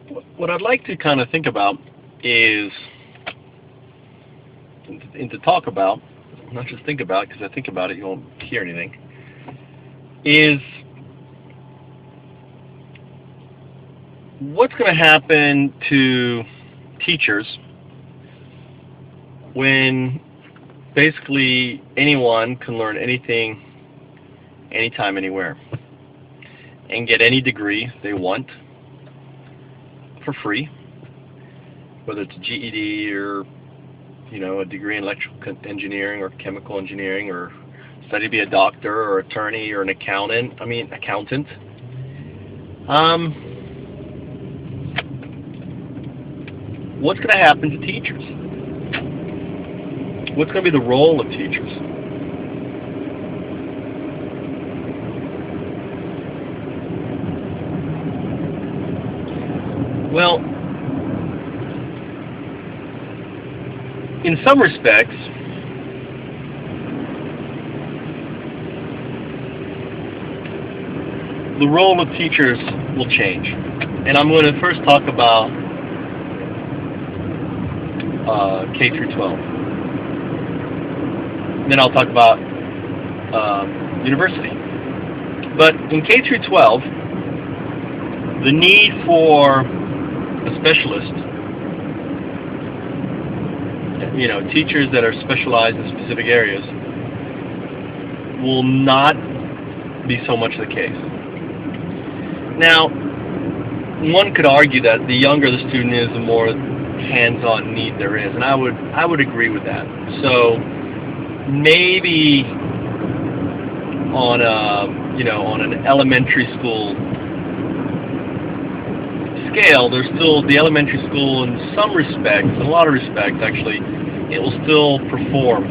What I'd like to kind of think about is, and to talk about, not just think about, because I think about it, you won't hear anything, is what's going to happen to teachers when basically anyone can learn anything, anytime, anywhere, and get any degree they want for free, whether it's a GED or a degree in electrical engineering or chemical engineering, or study to be a doctor or attorney or an accountant. What's going to happen to teachers? What's going to be the role of teachers? Well, in some respects, the role of teachers will change. And I'm going to first talk about K through 12. Then I'll talk about university. But in K through 12, the need for a specialist, teachers that are specialized in specific areas, will not be so much the case. Now, one could argue that the younger the student is, the more hands-on need there is, and I would agree with that. So maybe on an elementary school scale, there's still the elementary school in some respects, in a lot of respects actually, it will still perform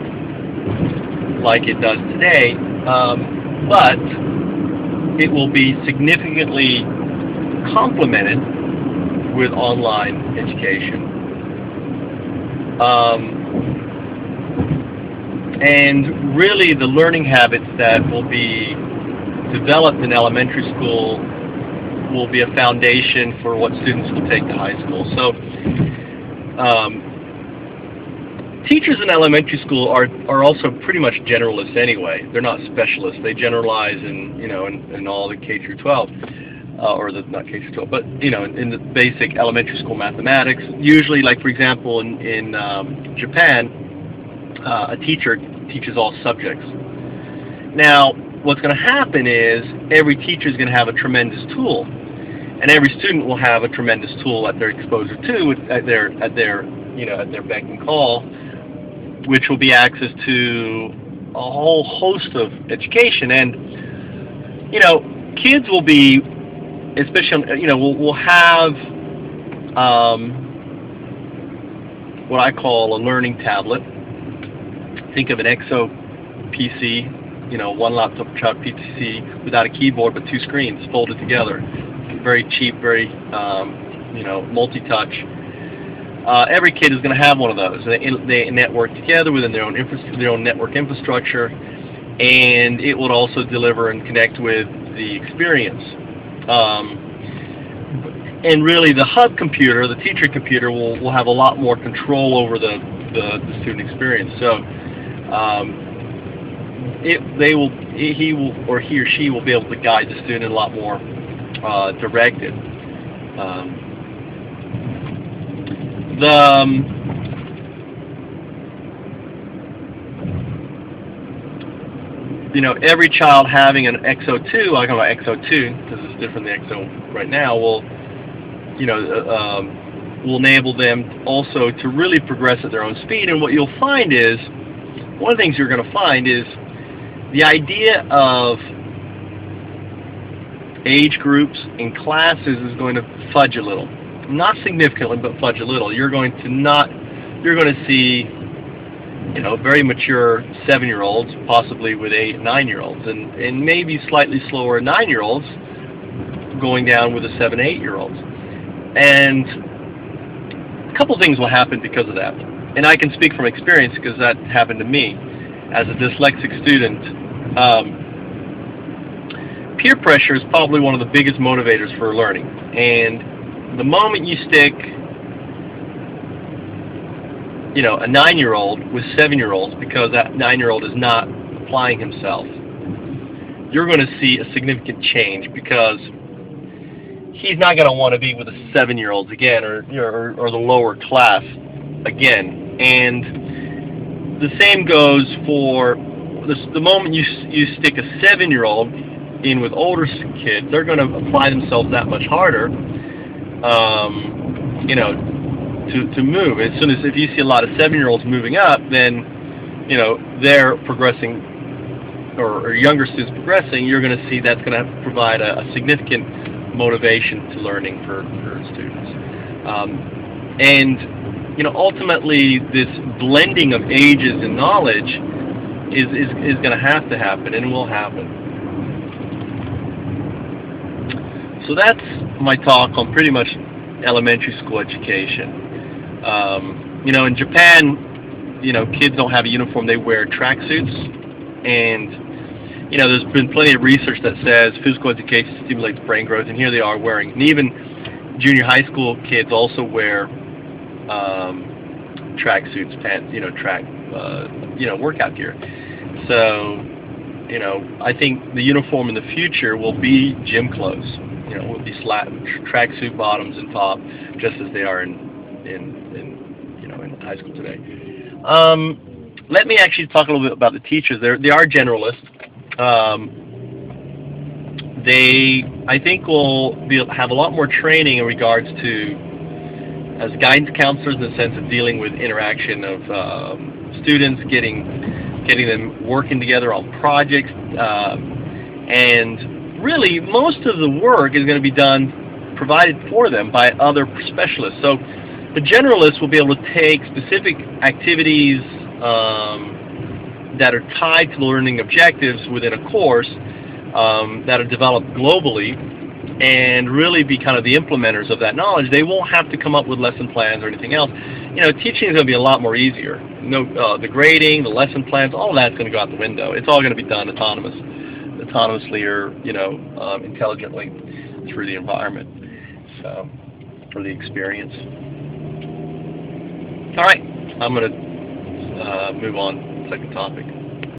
like it does today, but it will be significantly complemented with online education. And really the learning habits that will be developed in elementary school will be a foundation for what students will take to high school. So teachers in elementary school are also pretty much generalists anyway. They're not specialists. They generalize in all the K through 12. Or not K through 12, but in the basic elementary school mathematics. Usually, like for example, in Japan, a teacher teaches all subjects. Now, what's going to happen is every teacher is going to have a tremendous tool, and every student will have a tremendous tool at their exposure to, at their beck and call, which will be access to a whole host of education. And kids will be, especially, we'll have what I call a learning tablet. Think of an EXO PC, one laptop Trout PC without a keyboard but two screens folded together. Very cheap, very multi-touch. Every kid is going to have one of those. They network together within their own network infrastructure, and it would also deliver and connect with the experience. And really, the hub computer, the teacher computer, will have a lot more control over the student experience. So he or she will be able to guide the student a lot more directed. Every child having an XO2, I call it XO2 because it's different than XO right now, will enable them also to really progress at their own speed. And what you'll find is, one of the things you're going to find is the idea of age groups in classes is going to fudge a little. Not significantly, but fudge a little. You're going to see very mature 7-year-olds, possibly with 8- and 9-year-olds, and maybe slightly slower 9-year-olds going down with the 7- and 8-year-olds. And a couple things will happen because of that. And I can speak from experience because that happened to me as a dyslexic student. Peer pressure is probably one of the biggest motivators for learning. And the moment you stick, you know, a 9-year-old with 7-year-olds, because that 9-year-old is not applying himself, you're going to see a significant change, because he's not going to want to be with the 7-year-olds again, or the lower class again. And the same goes for this, the moment you stick a 7-year-old in with older kids, they're going to apply themselves that much harder, you know, to move. As soon as, if you see a lot of 7-year-olds moving up, then, you know, they're progressing, or younger students progressing, you're going to see that's going to provide a significant motivation to learning for students. And, you know, ultimately this blending of ages and knowledge is going to have to happen, and will happen. So that's my talk on pretty much elementary school education. You know, in Japan, you know, kids don't have a uniform, they wear tracksuits, and, you know, there's been plenty of research that says physical education stimulates brain growth, and here they are wearing, and even junior high school kids also wear tracksuits, pants, you know, you know, workout gear. So, you know, I think the uniform in the future will be gym clothes. You know, will be tracksuit bottoms and top, just as they are in you know, in high school today. Let me actually talk a little bit about the teachers. They are generalists. They, I think, will have a lot more training in regards to, as guidance counselors, in the sense of dealing with interaction of students, getting them working together on projects, and really most of the work is going to be done, provided for them by other specialists. So the generalists will be able to take specific activities that are tied to the learning objectives within a course that are developed globally, and really be kind of the implementers of that knowledge. They won't have to come up with lesson plans or anything else. You know, teaching is going to be a lot more easier. The grading, the lesson plans, all of that's going to go out the window. It's all going to be done autonomously, or, you know, intelligently through the environment, so, for the experience. All right, I'm going to move on to the second topic.